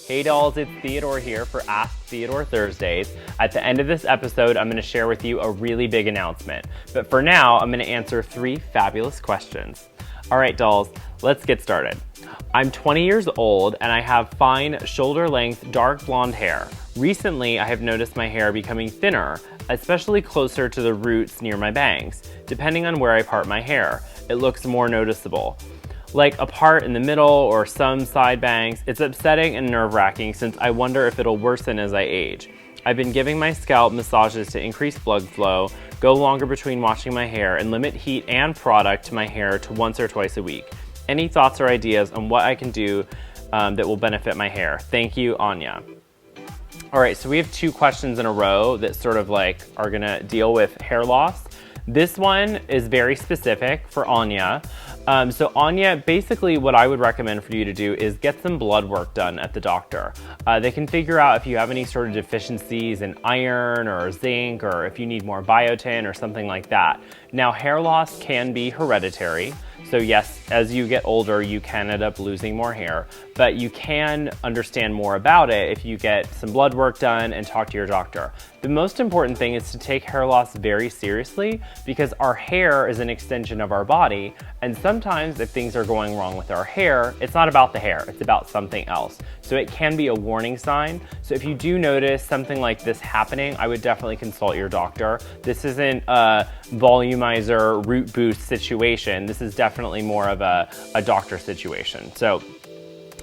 Hey dolls, it's Theodore here for Ask Theodore Thursdays. At the end of this episode, I'm going to share with you a really big announcement. But for now, I'm going to answer 3 fabulous questions. All right, dolls, let's get started. I'm 20 years old and I have fine, shoulder-length, dark blonde hair. Recently, I have noticed my hair becoming thinner, especially closer to the roots near my bangs. Depending on where I part my hair, it looks more noticeable. Like a part in the middle or some side bangs. It's upsetting and nerve-wracking since I wonder if it'll worsen as I age. I've been giving my scalp massages to increase blood flow, go longer between washing my hair, and limit heat and product to my hair to once or twice a week. Any thoughts or ideas on what I can do that will benefit my hair? Thank you, Anya. All right, so we have 2 questions in a row that sort of like are gonna deal with hair loss. This one is very specific for Anya. So Anya, basically what I would recommend for you to do is get some blood work done at the doctor. They can figure out if you have any sort of deficiencies in iron or zinc, or if you need more biotin or something like that. Now, hair loss can be hereditary. So yes, as you get older, you can end up losing more hair, but you can understand more about it if you get some blood work done and talk to your doctor. The most important thing is to take hair loss very seriously because our hair is an extension of our body, and sometimes if things are going wrong with our hair, it's not about the hair, it's about something else. So it can be a warning sign. So if you do notice something like this happening, I would definitely consult your doctor. This isn't a volumizer root boost situation. This is definitely more of a doctor situation. So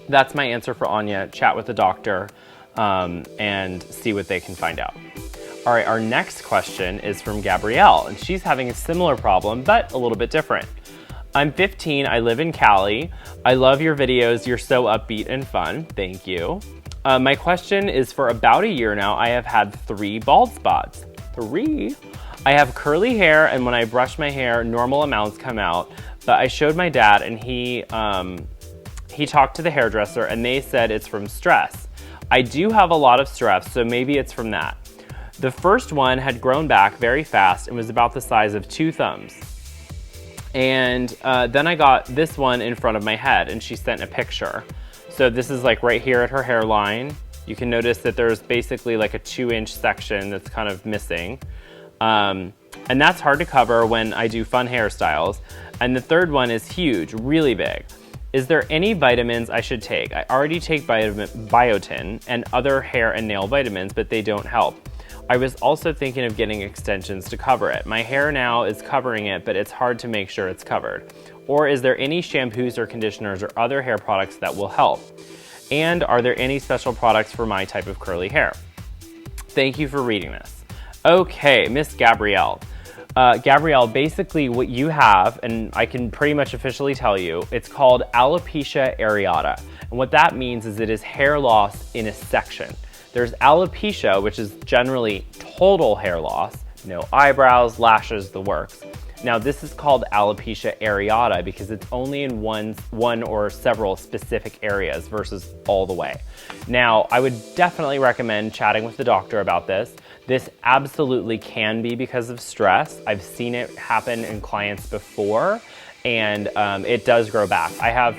that's my answer for Anya. Chat with the doctor and see what they can find out. All right, our next question is from Gabrielle, and she's having a similar problem, but a little bit different. I'm 15, I live in Cali. I love your videos, you're so upbeat and fun, thank you. My question is, for about a year now, I have had 3 bald spots. 3? I have curly hair, and when I brush my hair, normal amounts come out, but I showed my dad and he talked to the hairdresser and they said it's from stress. I do have a lot of stress, so maybe it's from that. The first one had grown back very fast and was about the size of 2 thumbs. And then I got this one in front of my head and she sent a picture. So this is like right here at her hairline. You can notice that there's basically like a 2-inch section that's kind of missing. And that's hard to cover when I do fun hairstyles. And the third one is huge, really big. Is there any vitamins I should take? I already take biotin and other hair and nail vitamins, but they don't help. I was also thinking of getting extensions to cover it. My hair now is covering it, but it's hard to make sure it's covered. Or is there any shampoos or conditioners or other hair products that will help? And are there any special products for my type of curly hair? Thank you for reading this. Okay, Miss Gabrielle. Gabrielle, basically what you have, and I can pretty much officially tell you, it's called alopecia areata. And what that means is it is hair loss in a section. There's alopecia, which is generally total hair loss, no eyebrows, lashes, the works. Now this is called alopecia areata because it's only in one or several specific areas versus all the way. Now, I would definitely recommend chatting with the doctor about this. This absolutely can be because of stress. I've seen it happen in clients before, and it does grow back. I have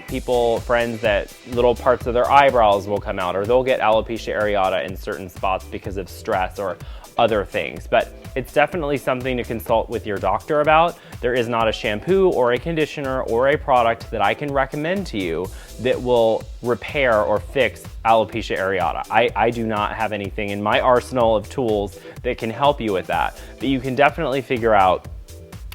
friends that little parts of their eyebrows will come out, or they'll get alopecia areata in certain spots because of stress or other things. But it's definitely something to consult with your doctor about. There is not a shampoo or a conditioner or a product that I can recommend to you that will repair or fix alopecia areata. I do not have anything in my arsenal of tools that can help you with that, but you can definitely figure out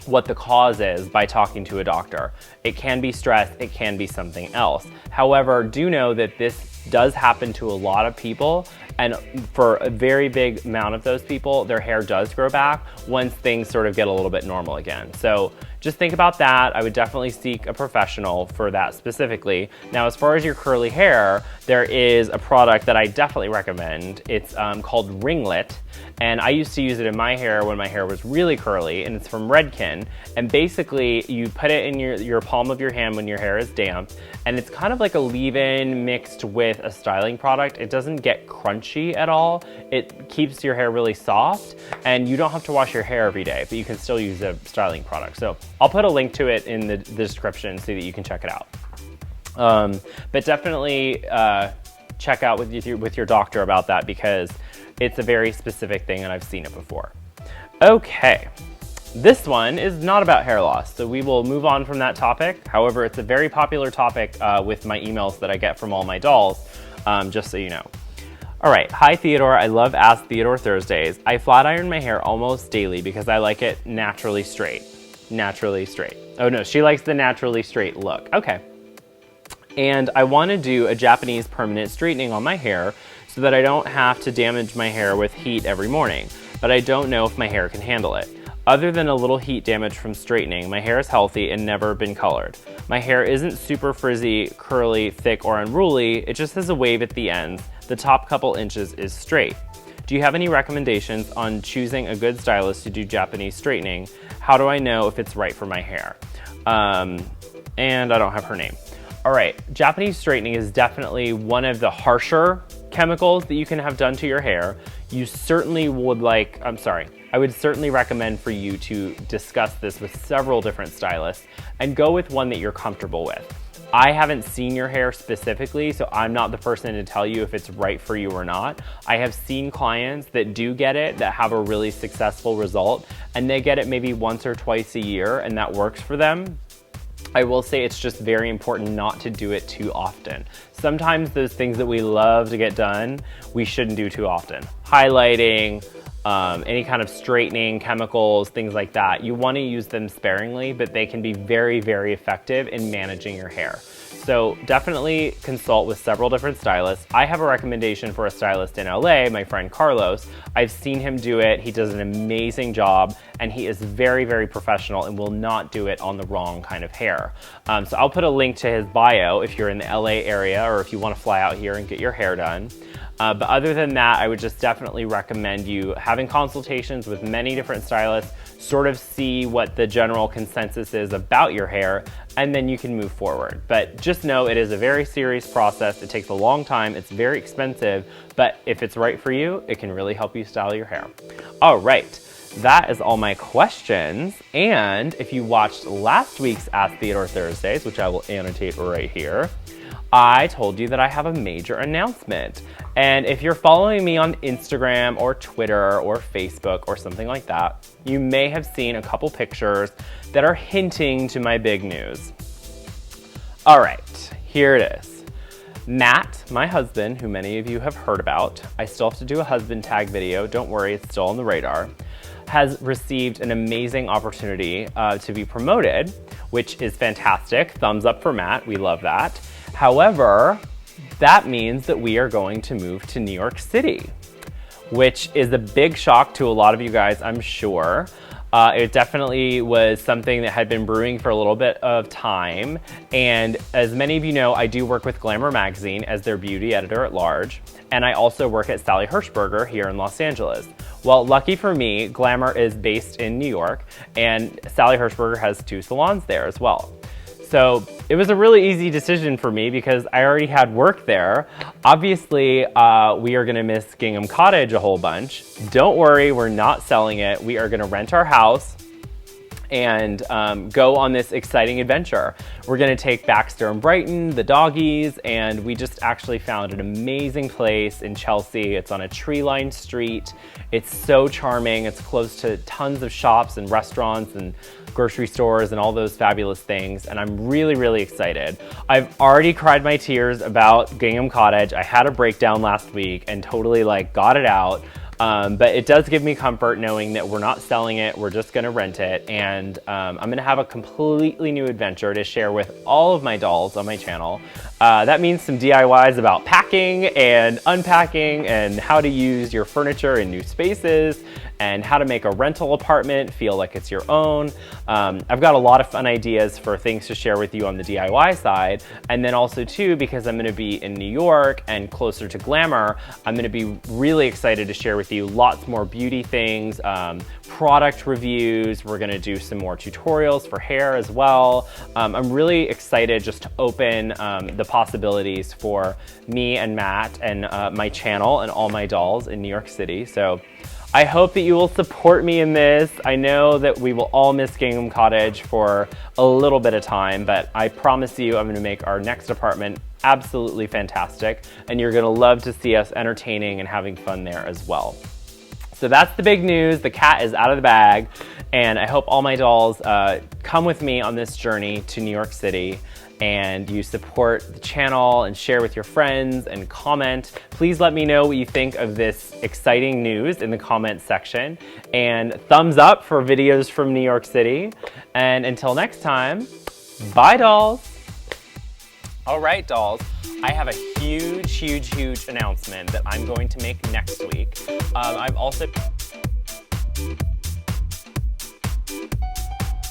what the cause is by talking to a doctor. It can be stress, it can be something else. However, do know that this does happen to a lot of people, and for a very big amount of those people, their hair does grow back once things sort of get a little bit normal again. So just think about that. I would definitely seek a professional for that specifically. Now, as far as your curly hair, there is a product that I definitely recommend. It's called Ringlet, and I used to use it in my hair when my hair was really curly, and it's from Redken. And basically, you put it in your palm of your hand when your hair is damp, and it's kind of like a leave-in mixed with a styling product. It doesn't get crunchy at all. It keeps your hair really soft, and you don't have to wash your hair every day, but you can still use a styling product. So I'll put a link to it in the description so that you can check it out. But definitely check out with your doctor about that, because it's a very specific thing and I've seen it before. Okay, this one is not about hair loss, so we will move on from that topic. However, it's a very popular topic with my emails that I get from all my dolls, just so you know. All right, hi Theodore, I love Ask Theodore Thursdays. I flat iron my hair almost daily because I like it naturally straight. Naturally straight. Oh no, she likes the naturally straight look. Okay. And I want to do a Japanese permanent straightening on my hair so that I don't have to damage my hair with heat every morning, but I don't know if my hair can handle it. Other than a little heat damage from straightening, my hair is healthy and never been colored. My hair isn't super frizzy, curly, thick, or unruly, it just has a wave at the ends. The top couple inches is straight. Do you have any recommendations on choosing a good stylist to do Japanese straightening? How do I know if it's right for my hair? And I don't have her name. All right, Japanese straightening is definitely one of the harsher chemicals that you can have done to your hair. You certainly would I would certainly recommend for you to discuss this with several different stylists and go with one that you're comfortable with. I haven't seen your hair specifically, so I'm not the person to tell you if it's right for you or not. I have seen clients that do get it, that have a really successful result, and they get it maybe once or twice a year, and that works for them. I will say it's just very important not to do it too often. Sometimes those things that we love to get done, we shouldn't do too often. Highlighting, any kind of straightening, chemicals, things like that. You want to use them sparingly, but they can be very, very effective in managing your hair. So definitely consult with several different stylists. I have a recommendation for a stylist in LA, my friend Carlos. I've seen him do it. He does an amazing job, and he is very, very professional and will not do it on the wrong kind of hair. So I'll put a link to his bio if you're in the LA area or if you want to fly out here and get your hair done. But other than that, I would just definitely recommend you having consultations with many different stylists, sort of see what the general consensus is about your hair, and then you can move forward. But just know it is a very serious process. It takes a long time. It's very expensive, but if it's right for you, it can really help you style your hair. All right. That is all my questions. And if you watched last week's Ask Theodore Thursdays, which I will annotate right here, I told you that I have a major announcement. And if you're following me on Instagram or Twitter or Facebook or something like that, you may have seen a couple pictures that are hinting to my big news. All right, here it is. Matt, my husband, who many of you have heard about, I still have to do a husband tag video, don't worry, it's still on the radar, has received an amazing opportunity to be promoted, which is fantastic. Thumbs up for Matt, we love that. However, that means that we are going to move to New York City, which is a big shock to a lot of you guys, I'm sure. It definitely was something that had been brewing for a little bit of time. And as many of you know, I do work with Glamour Magazine as their beauty editor at large. And I also work at Sally Hershberger here in Los Angeles. Well, lucky for me, Glamour is based in New York, and Sally Hershberger has 2 salons there as well. So it was a really easy decision for me because I already had work there. Obviously, we are gonna miss Gingham Cottage a whole bunch. Don't worry, we're not selling it. We are gonna rent our house and go on this exciting adventure. We're gonna take Baxter and Brighton, the doggies, and we just actually found an amazing place in Chelsea. It's on a tree-lined street. It's so charming. It's close to tons of shops and restaurants and grocery stores and all those fabulous things, and I'm really, really excited. I've already cried my tears about Gingham Cottage. I had a breakdown last week and totally got it out. But it does give me comfort knowing that we're not selling it, we're just gonna rent it, and I'm gonna have a completely new adventure to share with all of my dolls on my channel. That means some DIYs about packing and unpacking and how to use your furniture in new spaces and how to make a rental apartment feel like it's your own. I've got a lot of fun ideas for things to share with you on the DIY side, and then also too, because I'm gonna be in New York and closer to Glamour, I'm gonna be really excited to share with you lots more beauty things, product reviews. We're gonna do some more tutorials for hair as well. I'm really excited just to open the possibilities for me and Matt and my channel and all my dolls in New York City. So I hope that you will support me in this. I know that we will all miss Gingham Cottage for a little bit of time, but I promise you I'm gonna make our next apartment absolutely fantastic, and you're gonna love to see us entertaining and having fun there as well. So that's the big news. The cat is out of the bag, and I hope all my dolls come with me on this journey to New York City, and you support the channel and share with your friends and comment. Please let me know what you think of this exciting news in the comments section, and thumbs up for videos from New York City. And until next time, bye dolls. All right, dolls, I have a huge announcement that I'm going to make next week. I've also